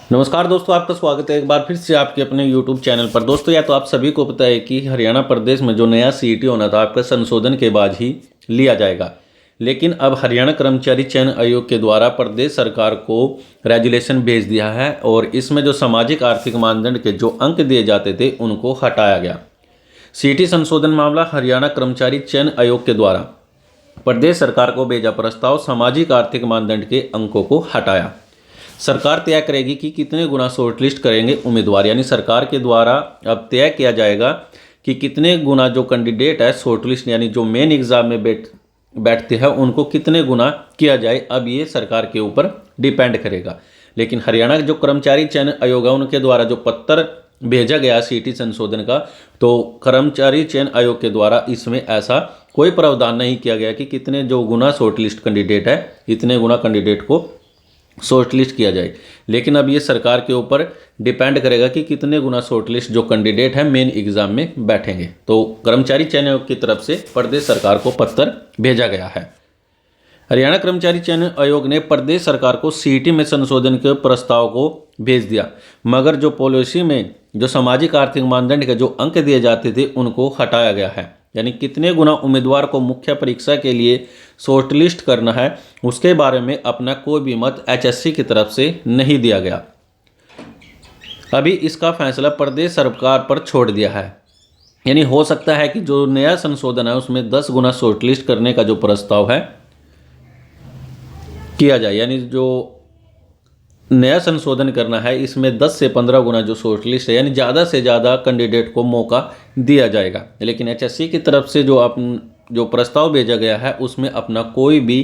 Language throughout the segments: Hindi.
नमस्कार दोस्तों, आपका स्वागत है एक बार फिर से आपके अपने YouTube चैनल पर। दोस्तों, या तो आप सभी को पता है कि हरियाणा प्रदेश में जो नया सीईटी होना था आपका संशोधन के बाद ही लिया जाएगा। लेकिन अब हरियाणा कर्मचारी चयन आयोग के द्वारा प्रदेश सरकार को रेजुलेशन भेज दिया है और इसमें जो सामाजिक आर्थिक मानदंड के जो अंक दिए जाते थे उनको हटाया गया। सीईटी संशोधन मामला हरियाणा कर्मचारी चयन आयोग के द्वारा प्रदेश सरकार को भेजा प्रस्ताव सामाजिक आर्थिक मानदंड के अंकों को हटाया। सरकार तय करेगी कि कितने गुना शॉर्टलिस्ट करेंगे उम्मीदवार, यानी सरकार के द्वारा अब तय किया जाएगा कि कितने गुना जो कैंडिडेट है शॉर्टलिस्ट यानी जो मेन एग्जाम में बैठते हैं उनको कितने गुना किया जाए। अब ये सरकार के ऊपर डिपेंड करेगा। लेकिन हरियाणा के जो कर्मचारी चयन आयोग है उनके द्वारा जो पत्र भेजा गया सीईटी संशोधन का, तो कर्मचारी चयन आयोग के द्वारा इसमें ऐसा कोई प्रावधान नहीं किया गया कि कितने जो गुना शॉर्टलिस्ट कैंडिडेट है इतने गुना कैंडिडेट को शॉर्टलिस्ट किया जाए। लेकिन अब ये सरकार के ऊपर डिपेंड करेगा कि कितने गुना शॉर्टलिस्ट जो कैंडिडेट हैं मेन एग्जाम में बैठेंगे। तो कर्मचारी चयन आयोग की तरफ से प्रदेश सरकार को पत्र भेजा गया है। हरियाणा कर्मचारी चयन आयोग ने प्रदेश सरकार को सीईटी में संशोधन के प्रस्ताव को भेज दिया, मगर जो पॉलिसी में जो सामाजिक आर्थिक मानदंड के जो अंक दिए जाते थे उनको हटाया गया है। यानी कितने गुना उम्मीदवार को मुख्य परीक्षा के लिए शॉर्टलिस्ट करना है उसके बारे में अपना कोई भी मत एचएससी की तरफ से नहीं दिया गया। अभी इसका फैसला प्रदेश सरकार पर छोड़ दिया है। यानी हो सकता है कि जो नया संशोधन है उसमें 10 गुना शॉर्टलिस्ट करने का जो प्रस्ताव है किया जाए। यानी जो नया संशोधन करना है इसमें 10 से 15 गुना जो शॉर्टलिस्ट है यानी ज़्यादा से ज़्यादा कैंडिडेट को मौका दिया जाएगा। लेकिन एचएससी की तरफ से जो प्रस्ताव भेजा गया है उसमें अपना कोई भी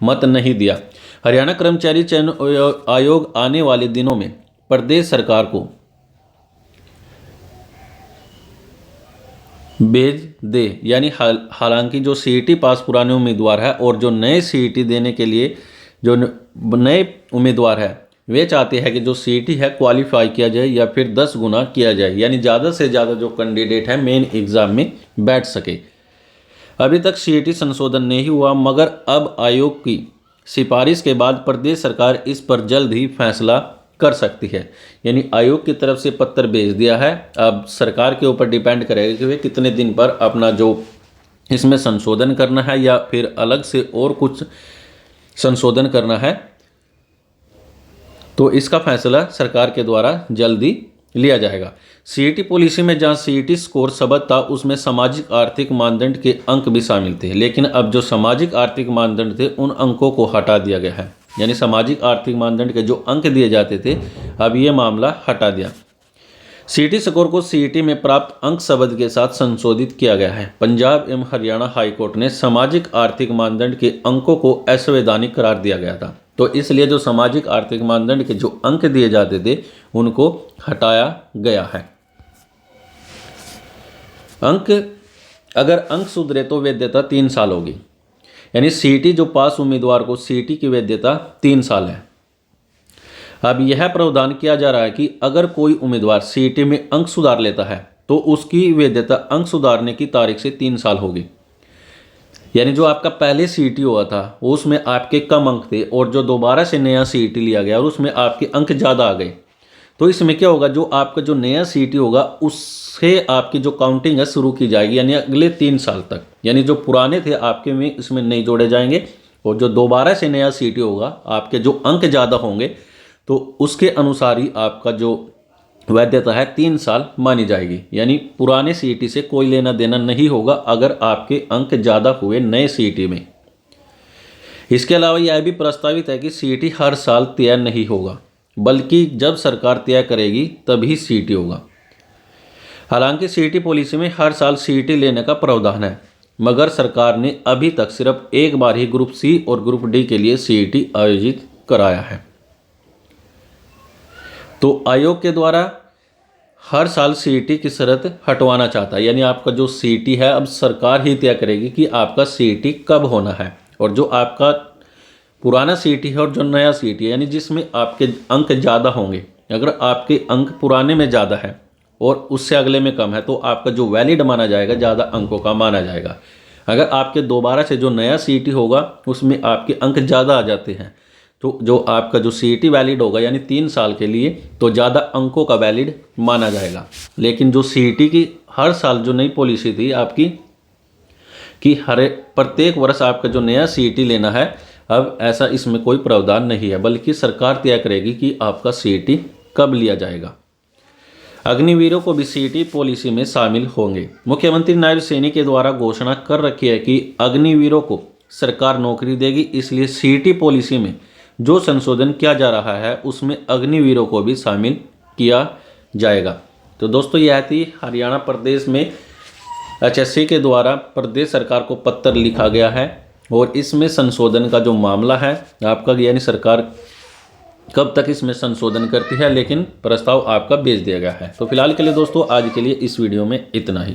मत नहीं दिया। हरियाणा कर्मचारी चयन आयोग आने वाले दिनों में प्रदेश सरकार को भेज दे। यानी हालांकि जो सीईटी पास पुराने उम्मीदवार है और जो नए सीईटी देने के लिए जो नए उम्मीदवार है वे चाहते हैं कि जो सीईटी है क्वालिफाई किया जाए या फिर 10 गुना किया जाए, यानी ज़्यादा से ज़्यादा जो कैंडिडेट है मेन एग्जाम में बैठ सके। अभी तक सीईटी संशोधन नहीं हुआ, मगर अब आयोग की सिफारिश के बाद प्रदेश सरकार इस पर जल्द ही फैसला कर सकती है। यानी आयोग की तरफ से पत्र भेज दिया है, अब सरकार के ऊपर डिपेंड करेगा कि वे कितने दिन पर अपना जो इसमें संशोधन करना है या फिर अलग से और कुछ संशोधन करना है, तो इसका फैसला सरकार के द्वारा जल्दी लिया जाएगा। सीईटी पॉलिसी में जहां सीईटी स्कोर शब्द था उसमें सामाजिक आर्थिक मानदंड के अंक भी शामिल थे, लेकिन अब जो सामाजिक आर्थिक मानदंड थे उन अंकों को हटा दिया गया है। यानी सामाजिक आर्थिक मानदंड के जो अंक दिए जाते थे अब ये मामला हटा दिया। सीईटी स्कोर को सीईटी में प्राप्त अंक शब्द के साथ संशोधित किया गया है। पंजाब एवं हरियाणा हाईकोर्ट ने सामाजिक आर्थिक मानदंड के अंकों को असंवैधानिक करार दिया गया था, तो इसलिए जो सामाजिक आर्थिक मानदंड के जो अंक दिए जाते थे उनको हटाया गया है। अगर अंक सुधरे तो वैधता 3 साल होगी। यानी सीईटी जो पास उम्मीदवार को सीईटी की वैधता 3 साल है। अब यह प्रावधान किया जा रहा है कि अगर कोई उम्मीदवार सीईटी में अंक सुधार लेता है तो उसकी वैधता अंक सुधारने की तारीख से 3 साल होगी। यानी जो आपका पहले सीईटी हुआ था उसमें आपके कम अंक थे और जो दोबारा से नया सीईटी लिया गया और उसमें आपके अंक ज़्यादा आ गए, तो इसमें क्या होगा, जो आपका जो नया सीईटी होगा उससे आपकी जो काउंटिंग है शुरू की जाएगी, यानी अगले 3 साल तक। यानी जो पुराने थे आपके में इसमें नहीं जोड़े जाएंगे और जो दोबारा से नया सीईटी होगा आपके जो अंक ज़्यादा होंगे तो उसके अनुसार ही आपका जो वैधता है 3 साल मानी जाएगी। यानी पुराने सीईटी से कोई लेना देना नहीं होगा अगर आपके अंक ज़्यादा हुए नए सीईटी में। इसके अलावा यह भी प्रस्तावित है कि सीईटी हर साल तय नहीं होगा, बल्कि जब सरकार तय करेगी तभी सीईटी होगा। हालांकि सीईटी पॉलिसी में हर साल सीईटी लेने का प्रावधान है, मगर सरकार ने अभी तक सिर्फ एक बार ही ग्रुप सी और ग्रुप डी के लिए सीईटी आयोजित कराया है। तो आयोग के द्वारा हर साल सीईटी की शर्त हटवाना चाहता है। यानी आपका जो सीईटी है अब सरकार ही तय करेगी कि आपका सीईटी कब होना है, और जो आपका पुराना सीईटी है और जो नया सीईटी है यानी जिसमें आपके अंक ज़्यादा होंगे, अगर आपके अंक पुराने में ज़्यादा है और उससे अगले में कम है तो आपका जो वैलिड माना जाएगा ज़्यादा अंकों का माना जाएगा। अगर आपके दोबारा से जो नया सीईटी होगा उसमें आपके अंक ज़्यादा आ जाते हैं तो जो आपका जो CET वैलिड होगा यानी 3 साल के लिए, तो ज़्यादा अंकों का वैलिड माना जाएगा। लेकिन जो CET की हर साल जो नई पॉलिसी थी आपकी कि प्रत्येक वर्ष आपका जो नया CET लेना है, अब ऐसा इसमें कोई प्रावधान नहीं है, बल्कि सरकार तय करेगी कि आपका CET कब लिया जाएगा। अग्निवीरों को भी CET पॉलिसी में शामिल होंगे। मुख्यमंत्री नायब सैनी के द्वारा घोषणा कर रखी है कि अग्निवीरों को सरकार नौकरी देगी, इसलिए CET पॉलिसी में जो संशोधन किया जा रहा है उसमें अग्निवीरों को भी शामिल किया जाएगा। तो दोस्तों यह थी हरियाणा प्रदेश में HSC के द्वारा प्रदेश सरकार को पत्र लिखा गया है, और इसमें संशोधन का जो मामला है आपका, यानी सरकार कब तक इसमें संशोधन करती है, लेकिन प्रस्ताव आपका भेज दिया गया है। तो फिलहाल के लिए दोस्तों आज के लिए इस वीडियो में इतना ही।